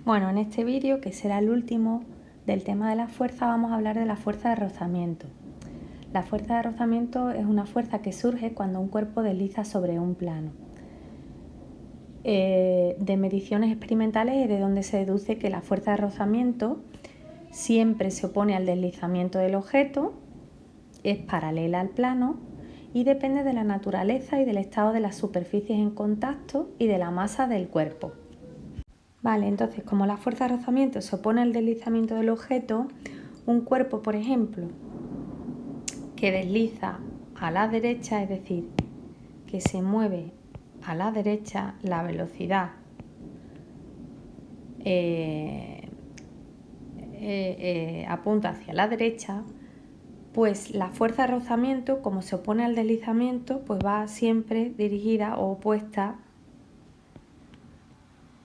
Bueno, en este vídeo, que será el último del tema de la fuerza, vamos a hablar de la fuerza de rozamiento. La fuerza de rozamiento es una fuerza que surge cuando un cuerpo desliza sobre un plano. De mediciones experimentales es de donde se deduce que la fuerza de rozamiento siempre se opone al deslizamiento del objeto, es paralela al plano y depende de la naturaleza y del estado de las superficies en contacto y de la masa del cuerpo. Vale, entonces como la fuerza de rozamiento se opone al deslizamiento del objeto, un cuerpo, por ejemplo, que desliza a la derecha, es decir, que se mueve a la derecha, la velocidad apunta hacia la derecha, pues la fuerza de rozamiento, como se opone al deslizamiento, pues va siempre dirigida o opuesta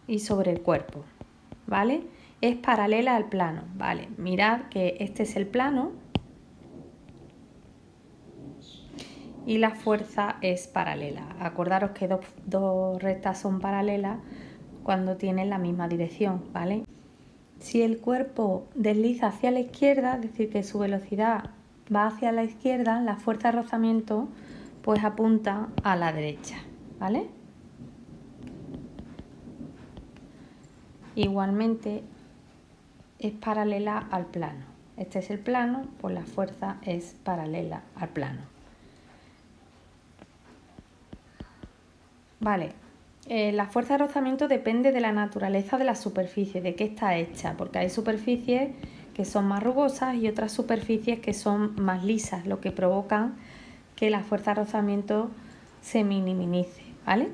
y sobre el cuerpo, ¿vale? Es paralela al plano, ¿vale? Mirad que este es el plano y la fuerza es paralela. Acordaros que dos rectas son paralelas cuando tienen la misma dirección, ¿vale? Si el cuerpo desliza hacia la izquierda, es decir, que su velocidad va hacia la izquierda, la fuerza de rozamiento pues apunta a la derecha, ¿vale? Igualmente es paralela al plano. Este es el plano, pues la fuerza es paralela al plano. Vale, la fuerza de rozamiento depende de la naturaleza de la superficie, de qué está hecha, porque hay superficies que son más rugosas y otras superficies que son más lisas, lo que provoca que la fuerza de rozamiento se minimice, ¿vale?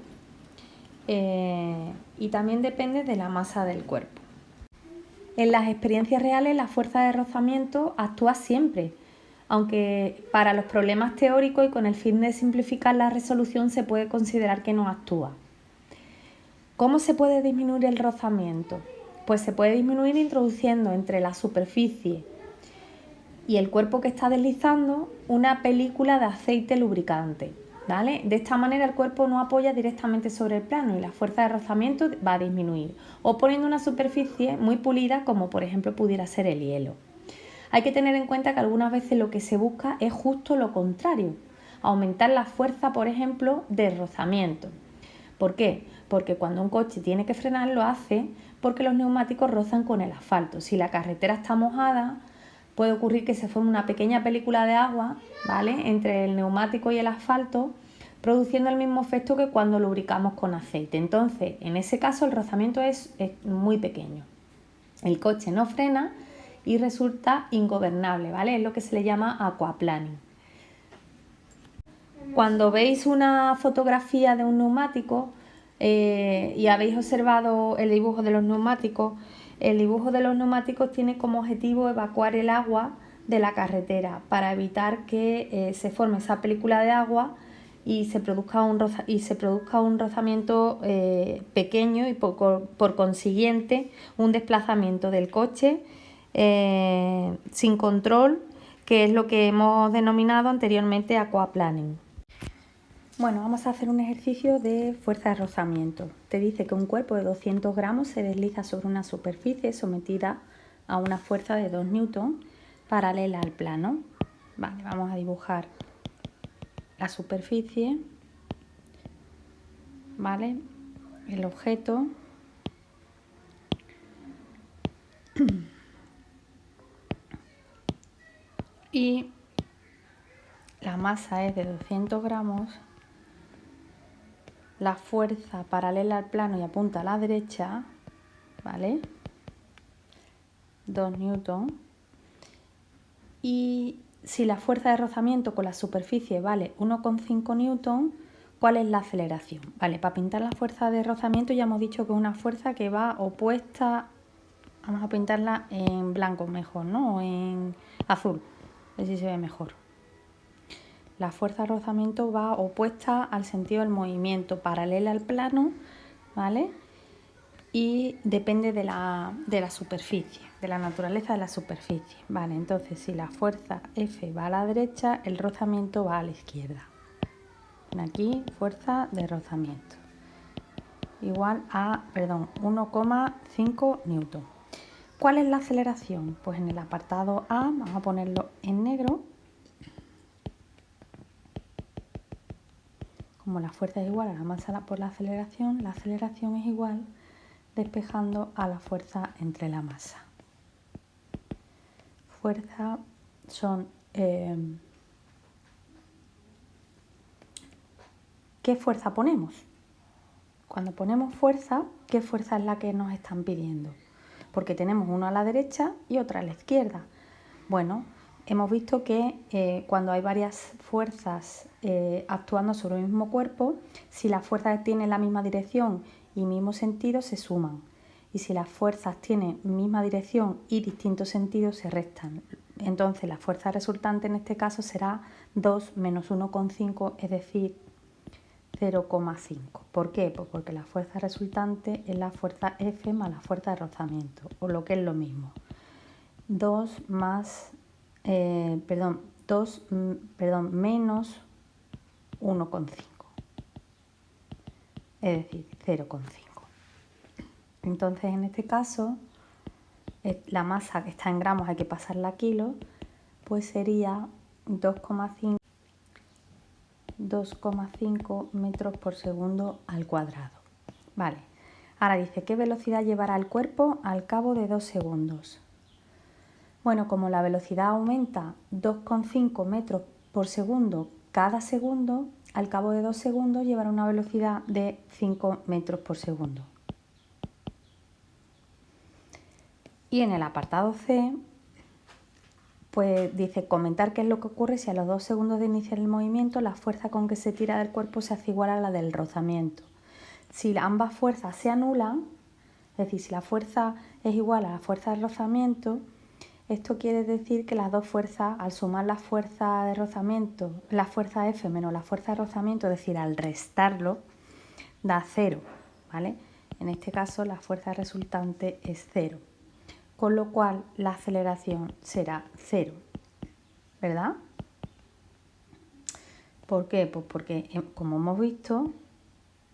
Y también depende de la masa del cuerpo. En las experiencias reales la fuerza de rozamiento actúa siempre, aunque para los problemas teóricos y con el fin de simplificar la resolución se puede considerar que no actúa. ¿Cómo se puede disminuir el rozamiento? Pues se puede disminuir introduciendo entre la superficie y el cuerpo que está deslizando una película de aceite lubricante, ¿vale? De esta manera el cuerpo no apoya directamente sobre el plano y la fuerza de rozamiento va a disminuir, o poniendo una superficie muy pulida como por ejemplo pudiera ser el hielo. Hay que tener en cuenta que algunas veces lo que se busca es justo lo contrario, aumentar la fuerza, por ejemplo, de rozamiento. ¿Por qué? Porque cuando un coche tiene que frenar lo hace porque los neumáticos rozan con el asfalto. Si la carretera está mojada, puede ocurrir que se forme una pequeña película de agua, ¿vale?, entre el neumático y el asfalto, produciendo el mismo efecto que cuando lubricamos con aceite. Entonces, en ese caso el rozamiento es muy pequeño. El coche no frena y resulta ingobernable, ¿vale? Es lo que se le llama aquaplaning. Cuando veis una fotografía de un neumático y habéis observado el dibujo de los neumáticos, el dibujo de los neumáticos tiene como objetivo evacuar el agua de la carretera para evitar que se forme esa película de agua y se produzca un rozamiento pequeño y por consiguiente un desplazamiento del coche sin control, que es lo que hemos denominado anteriormente aquaplaning. Bueno, vamos a hacer un ejercicio de fuerza de rozamiento. Te dice que un cuerpo de 200 gramos se desliza sobre una superficie sometida a una fuerza de 2 newton paralela al plano. Vale, vamos a dibujar la superficie, ¿vale?, el objeto. Y la masa es de 200 gramos. La fuerza paralela al plano y apunta a la derecha, ¿vale?, 2 newton. Y si la fuerza de rozamiento con la superficie vale 1,5 newton, ¿cuál es la aceleración? Vale, para pintar la fuerza de rozamiento ya hemos dicho que es una fuerza que va opuesta. Vamos a pintarla en blanco mejor, ¿no? O en azul, a ver si se ve mejor. La fuerza de rozamiento va opuesta al sentido del movimiento, paralela al plano, ¿vale? Y depende de la superficie, de la naturaleza de la superficie, ¿vale? Entonces, si la fuerza F va a la derecha, el rozamiento va a la izquierda. Aquí, fuerza de rozamiento. igual a 1,5 newton. ¿Cuál es la aceleración? Pues en el apartado A, vamos a ponerlo en negro. Como la fuerza es igual a la masa por la aceleración es igual despejando a la fuerza entre la masa. Fuerza son... ¿Qué fuerza ponemos? Cuando ponemos fuerza, ¿qué fuerza es la que nos están pidiendo? Porque tenemos una a la derecha y otra a la izquierda. Bueno, hemos visto que cuando hay varias fuerzas actuando sobre el mismo cuerpo, si las fuerzas tienen la misma dirección y mismo sentido, se suman. Y si las fuerzas tienen misma dirección y distintos sentidos, se restan. Entonces la fuerza resultante en este caso será 2 menos 1,5, es decir, 0,5. ¿Por qué? Pues porque la fuerza resultante es la fuerza F más la fuerza de rozamiento, o lo que es lo mismo. 2 menos 1,5, es decir, 0,5. Entonces, en este caso, la masa que está en gramos hay que pasarla a kilos, pues sería 2,5 metros por segundo al cuadrado. Vale, ahora dice, ¿qué velocidad llevará el cuerpo al cabo de 2 segundos? Bueno, como la velocidad aumenta 2,5 metros por segundo cada segundo, al cabo de 2 segundos llevará una velocidad de 5 metros por segundo. Y en el apartado C, pues dice comentar qué es lo que ocurre si a los 2 segundos de iniciar el movimiento la fuerza con que se tira del cuerpo se hace igual a la del rozamiento. Si ambas fuerzas se anulan, es decir, si la fuerza es igual a la fuerza del rozamiento, esto quiere decir que las dos fuerzas, al sumar la fuerza de rozamiento, la fuerza F menos la fuerza de rozamiento, es decir, al restarlo, da 0, ¿vale? En este caso la fuerza resultante es 0. Con lo cual la aceleración será 0, ¿verdad? ¿Por qué? Pues porque, como hemos visto,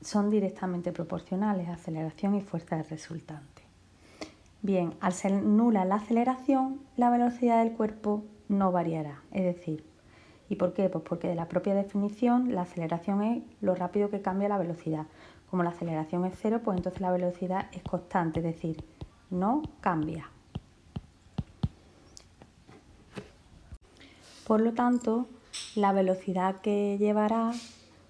son directamente proporcionales, aceleración y fuerza resultante. Bien, al ser nula la aceleración, la velocidad del cuerpo no variará, es decir, ¿y por qué? Pues porque de la propia definición la aceleración es lo rápido que cambia la velocidad. Como la aceleración es 0, pues entonces la velocidad es constante, es decir, no cambia. Por lo tanto, la velocidad que llevará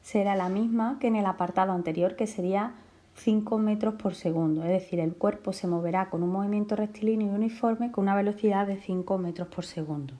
será la misma que en el apartado anterior, que sería 5 metros por segundo. Es decir, el cuerpo se moverá con un movimiento rectilíneo y uniforme con una velocidad de 5 metros por segundo.